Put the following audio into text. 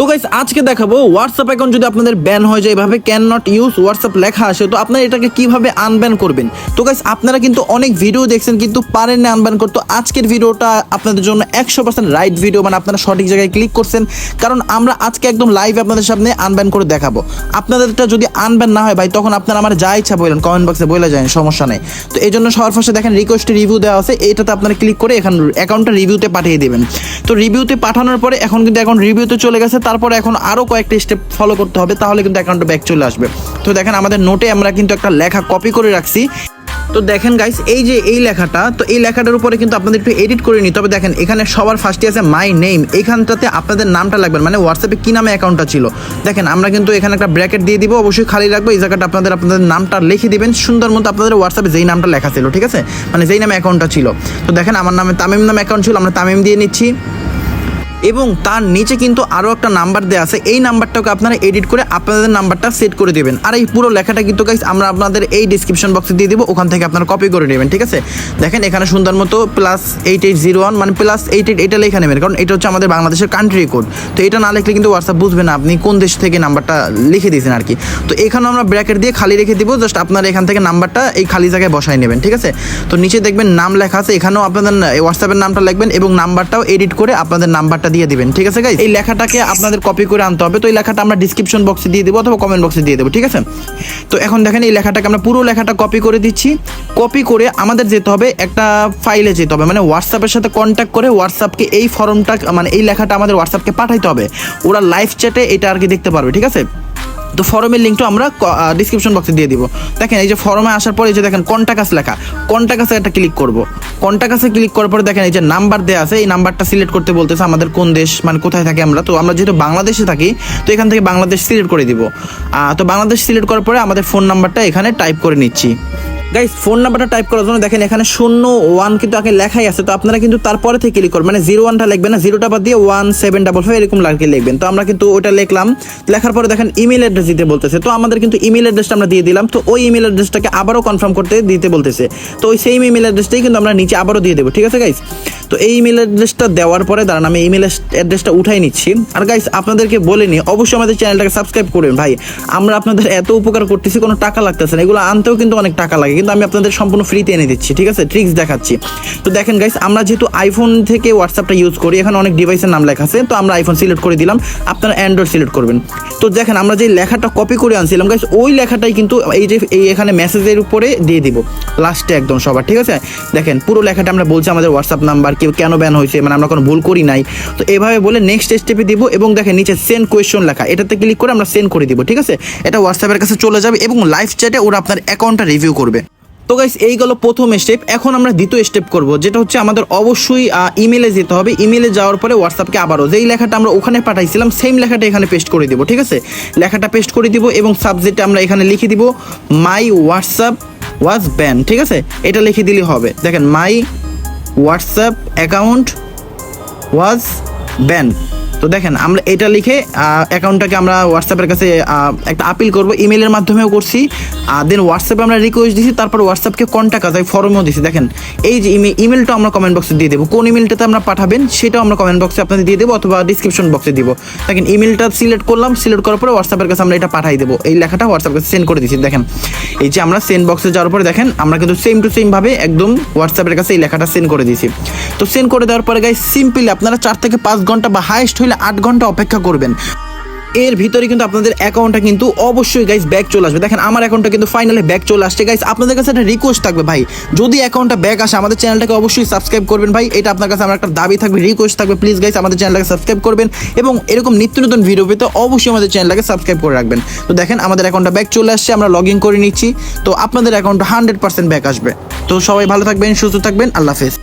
তো গাইস আজকে দেখাবো হোয়াটসঅ্যাপ অ্যাকাউন্ট যদি আপনাদের ব্যান হয়ে যায় এভাবে ক্যান নট ইউজ হোয়াটসঅ্যাপ লেখা আসে তো আপনারা এটাকে কিভাবে আনব্যান করবেন। তো গাইস আপনারা কিন্তু অনেক ভিডিও দেখছেন কিন্তু পারেন না আনব্যান করতে। আজকের ভিডিওটা আপনাদের জন্য 100% রাইট ভিডিও, মানে আপনারা সঠিক জায়গায় ক্লিক করছেন, কারণ আমরা আজকে একদম লাইভ আপনাদের সামনে আনব্যান করে দেখাবো। আপনাদেরটা যদি আনব্যান না হয় ভাই তখন আপনারা আমার যা ইচ্ছা বলেন, কমেন্ট বক্সে বলে যায়, সমস্যা নেই। তো এই জন্য সবার ফার্স্টে দেখেন রিকোয়েস্টে রিভিউ দেওয়া আছে, এইটাতে আপনারা ক্লিক করে এখন অ্যাকাউন্টটা রিভিউতে পাঠিয়ে দেবেন। তো রিভিউতে পাঠানোর পরে এখন কিন্তু অ্যাকাউন্ট রিভিউতে চলে গেছে, তারপরে এখন আরও কয়েকটা স্টেপ ফলো করতে হবে, তাহলে কিন্তু অ্যাকাউন্টে ব্যাক চলে আসবে। তো দেখেন আমাদের নোটে আমরা কিন্তু একটা লেখা কপি করে রাখছি। তো দেখেন গাইস এই যে এই লেখাটা, তো এই লেখাটার উপরে কিন্তু আপনাদের একটু এডিট করে নিতে হবে। দেখেন এখানে সবার ফার্স্টে আছে মাই নেম, এইখানটাতে আপনাদের নামটা লাগবে, মানে হোয়াটসঅ্যাপে কী নামে অ্যাকাউন্টটা ছিল। দেখেন আমরা কিন্তু এখানে একটা ব্র্যাকেট দিয়ে দিব, অবশ্যই খালি রাখবো। এই জায়গাটা আপনাদের নামটা লিখে দিবেন সুন্দর মতো, আপনাদের হোয়াটসঅ্যাপে যেই নামটা লেখা ছিল, ঠিক আছে, মানে যেই নামে অ্যাকাউন্টটা ছিল। তো দেখেন আমার নামে তামিম নামে অ্যাকাউন্ট ছিল, আমরা তামিম দিয়ে নিচ্ছি। এবং তার নিচে কিন্তু আরও একটা নাম্বার দেওয়া আছে, এই নাম্বারটাকে আপনারা এডিট করে আপনাদের নাম্বারটা সেট করে দেবেন। আর এই পুরো লেখাটা কিন্তু গাইস আমরা আপনাদের এই ডিসক্রিপশন বক্সে দিয়ে দিব, ওখান থেকে আপনারা কপি করে নেবেন, ঠিক আছে। দেখেন এখানে সুন্দর মতো +8801 মানে +88 এটা লেখা নেবেন, কারণ এটা হচ্ছে আমাদের বাংলাদেশের কান্ট্রি কোড। তো এটা না লিখলে কিন্তু হোয়াটসঅ্যাপ বুঝবে না আপনি কোন দেশ থেকে নাম্বারটা লিখে দিয়েছেন আর কি। তো এখানেও আমরা ব্র্যাকেট দিয়ে খালি রেখে দিব, জাস্ট আপনারা এখান থেকে নাম্বারটা এই খালি জায়গায় বসায় নেবেন, ঠিক আছে। তো নিচে দেখবেন নাম লেখা আছে, এখানেও আপনাদের হোয়াটসঅ্যাপের নামটা লিখবেন এবং নাম্বারটাও এডিট করে আপনাদের নাম্বারটা দিয়ে দিবেন, ঠিক আছে গাইস। এই লেখাটাকে আপনাদের কপি করে আনতে হবে। তো এই লেখাটা আমরা ডিসক্রিপশন বক্সে দিয়ে দেবো অথবা কমেন্ট বক্সে দিয়ে দেবো, ঠিক আছে। তো এখন দেখেন এই লেখাটাকে আমরা পুরো লেখাটা কপি করে দিচ্ছি। কপি করে আমাদের যেতে হবে একটা ফাইলে যেতে হবে, মানে হোয়াটসঅ্যাপের সাথে কন্ট্যাক্ট করে হোয়াটসঅ্যাপকে এই ফর্মটা মানে এই লেখাটা আমাদের হোয়াটসঅ্যাপকে পাঠাইতে হবে, ওরা লাইভ চ্যাটে এটা আর কি দেখতে পারবে, ঠিক আছে। তো ফর্মের লিঙ্কটা আমরা ডিসক্রিপশন বক্সে দিয়ে দিব। দেখেন এই যে ফর্মে আসার পরে এই যে দেখেন কন্ট্যাক্ট লেখা, কন্ট্যাক্টে একটা ক্লিক করব। কন্ট্যাক্টে ক্লিক করার পরে দেখেন এই যে নাম্বার দেওয়া আছে, এই নাম্বারটা সিলেক্ট করতে বলতেছে আমাদের কোন দেশ, মানে কোথায় থাকি আমরা। তো আমরা যেহেতু বাংলাদেশে থাকি তো এখান থেকে বাংলাদেশ সিলেক্ট করে দিব। তো বাংলাদেশ সিলেক্ট করার পরে আমাদের ফোন নাম্বারটা এখানে টাইপ করে নিচ্ছি। গাইস ফোন নাম্বারটা টাইপ করার জন্য দেখেন এখানে 01 কিন্তু আগে লেখাই আছে, তো আপনারা কিন্তু তারপরে থেকে ক্লিক করবেন, মানে 01টা লিখবেন না, 0টা বাদ দিয়ে 1755 এরকম লিখবেন। তো আমরা কিন্তু ওটা লিখলাম, লেখার পরে দেখেন ইমেল অ্যাড্রেস দিতে বলতেছে, তো আমাদের কিন্তু ইমেল অ্যাড্রেসটা আমরা দিয়ে দিলাম। তো ওই ইমেল অ্যাড্রেসটাকে আবারও কনফার্ম করতে দিতে বলতেছে, তো ওই সেম ইমেল অ্যাড্রেসটাই কিন্তু আমরা নিচে আবারও দিয়ে দেবো, ঠিক আছে গাইস। তো এই ইমেল অ্যাড্রেসটা দেওয়ার পরে দাঁড়ান আমি ইমেল অ্যাড্রেসটা উঠাই নিচ্ছি। আর গাইস আপনাদেরকে বলে নিই অবশ্যই আমাদের চ্যানেলটাকে সাবস্ক্রাইব করবেন ভাই, আমরা আপনাদের এত উপকার করতেছি, কোনো টাকা লাগতেছে না, এগুলো আনতেও কিন্তু অনেক টাকা লাগে, কিন্তু আমি আপনাদের সম্পূর্ণ ফ্রিতে এনে দিচ্ছি, ঠিক আছে, ট্রিক্স দেখাচ্ছি। তো দেখেন গাইস আমরা যেহেতু আইফোন থেকে হোয়াটসঅ্যাপটা ইউজ করি, এখানে অনেক ডিভাইসের নাম লেখা আছে, তো আমরা আইফোন সিলেক্ট করে দিলাম, আপনারা অ্যান্ড্রয়েড সিলেক্ট করবেন। তো দেখেন আমরা যে লেখাটা কপি করে আনছিলাম গাইস, ওই লেখাটাই কিন্তু এই যে এই এখানে মেসেজের উপরে দিয়ে দিব লাস্টে একদম সবার, ঠিক আছে। দেখেন পুরো লেখাটা আমরা বলছি আমাদের হোয়াটসঅ্যাপ নাম্বার কেন ব্যান হয়েছে, মানে আমরা কোনো ভুল করি নাই। তো এভাবে বলে নেক্সট স্টেপে দিব এবং দেখেন নিচে সেন্ড কোয়েশ্চন লেখা, এটাতে ক্লিক করে আমরা সেন্ড করে দিব, ঠিক আছে। এটা হোয়াটসঅ্যাপের কাছে চলে যাবে এবং লাইভ চ্যাটে ওরা আপনার অ্যাকাউন্টটা রিভিউ করবে। তো গাইস এই গেল প্রথম স্টেপ। এখন আমরা দ্বিতীয় স্টেপ করব, যেটা হচ্ছে আমাদের অবশ্যই ইমেলে যেতে হবে। ইমেলে যাওয়ার পরে হোয়াটসঅ্যাপকে আবারও যেই লেখাটা আমরা ওখানে পাঠাইছিলাম সেম লেখাটা এখানে পেস্ট করে দিব, ঠিক আছে। লেখাটা পেস্ট করে দিব এবং সাবজেক্টে আমরা এখানে লিখে দিব মাই হোয়াটসঅ্যাপ ওয়াজ ব্যান, ঠিক আছে, এটা লিখে দিলে হবে। দেখেন my WhatsApp account was ban. তো দেখেন আমরা এটা লিখে অ্যাকাউন্টটাকে আমরা হোয়াটসঅ্যাপের কাছে একটা আপিল করব, ইমেলের মাধ্যমেও করছি, দেন হোয়াটসঅ্যাপে আমরা রিকোয়েস্ট দিছি, তারপর হোয়াটসঅ্যাপকে কন্ট্যাক্ট আছে ফর্মেও দিছি। দেখেন এই যে ইমেলটা আমরা কমেন্ট বক্সে দিয়ে দেবো, কোন ইমেলটাতে আমরা পাঠাবেন সেটাও আমরা কমেন্ট বক্সে আপনাদের দিয়ে দেবো অথবা ডিসক্রিপশন বক্সে দিব। দেখেন ইমেলটা সিলেক্ট করলাম, সিলেক্ট করার পরে হোয়াটসঅ্যাপের কাছে আমরা এটা পাঠাই দেবো, এই লেখাটা হোয়াটসঅ্যাপের কাছে সেন্ড করে দিচ্ছি। দেখেন এই যে আমরা সেন্ড বক্সে যাওয়ার পরে দেখেন আমরা কিন্তু সেম টু সেম ভাবে একদম হোয়াটসঅ্যাপের কাছে এই লেখাটা সেন্ড করে দিয়েছি। তো সেন্ড করে দেওয়ার পরে গাইস সিম্পলি আপনারা 4 থেকে 5 ঘন্টা বা হাইস্ট হইলে 8 ঘন্টা অপেক্ষা করবেন, এর ভিতরে কিন্তু আপনাদের অ্যাকাউন্টটা কিন্তু অবশ্যই গাইস ব্যাক চলে আসবে। দেখেন আমার অ্যাকাউন্টটা কিন্তু ফাইনালি ব্যাক চলে আসছে গাইস। আপনাদের কাছে একটা রিকোয়েস্ট থাকবে ভাই, যদি অ্যাকাউন্টটা ব্যাক আসে আমাদের চ্যানেলটাকে অবশ্যই সাবস্ক্রাইব করবেন ভাই, এটা আপনার কাছে আমার একটা দাবি থাকবে, রিকোয়েস্ট থাকবে, প্লিজ গাইস আমাদের চ্যানেলটাকে সাবস্ক্রাইব করবেন এবং এরকম নিত্য নতুন ভিডিও পেতে অবশ্যই আমাদের চ্যানেলটাকে সাবস্ক্রাইব করে রাখবেন। তো দেখেন আমাদের অ্যাকাউন্টটা ব্যাক চলে আসছে, আমরা লগ ইন করে নিচ্ছি। তো আপনাদের অ্যাকাউন্টটা 100% ব্যাক আসবে। তো সবাই ভালো থাকবেন, সুস্থ থাকবেন, আল্লাহ হাফেজ।